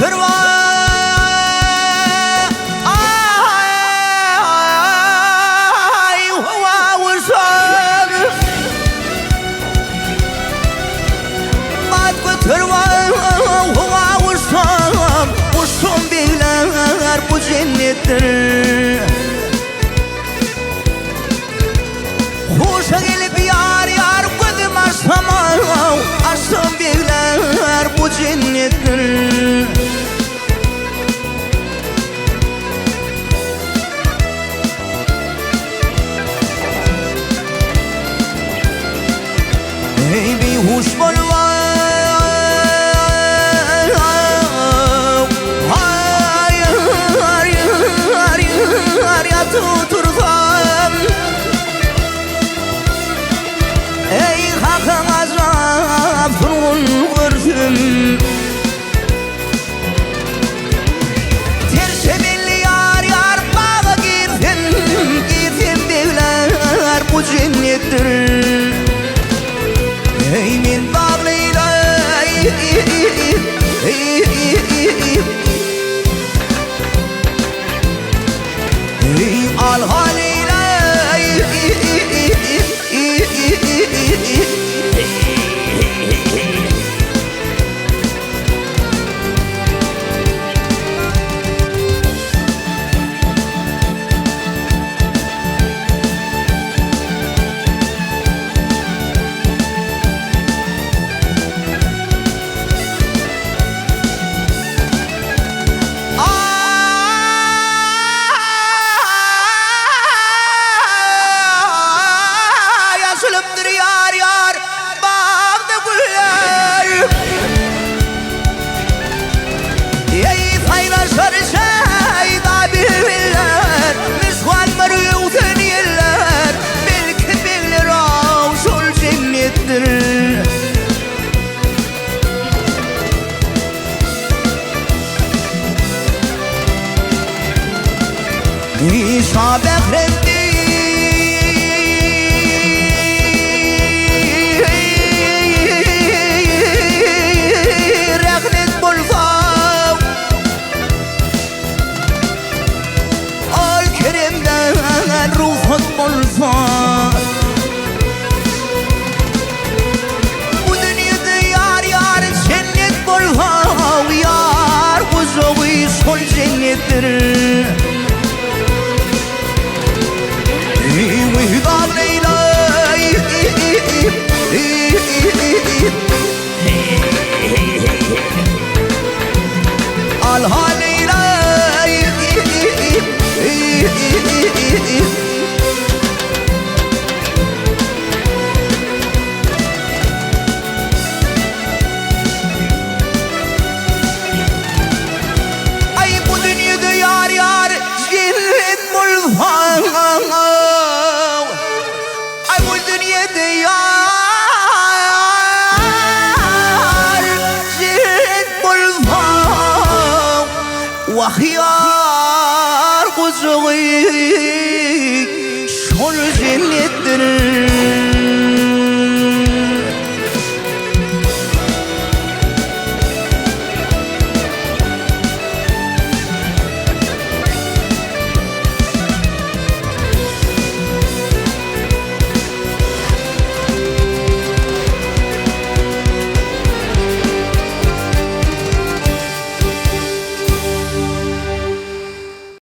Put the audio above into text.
götür ay hava vursan at götür hava vursan uçsun beyler bu cennettir hoşa gelip yar yar gözüm açsam açsam beyler bu cennettir ey bir huş bol var ya tutursam ey hakkın azap turgun görsün terse belli yar yar bağa girsin beyler bu cennettir ey min bağlıyla ey al haliyle yaşılımdır yar yar bağda güller ey paylaşır şeyda bilirler misvan mürüyüten yerler belki bilir avşul cennettir İsa Bekrendi Reknet bulsa Al Kerem'den ruhut bulsa bu dünyada yar yar cennet bulsa yar kuzuğu sol cennettir وهدار ليلى قالها ليلى ay bu dünyada yar yar cennet bulsa وخيار قزغي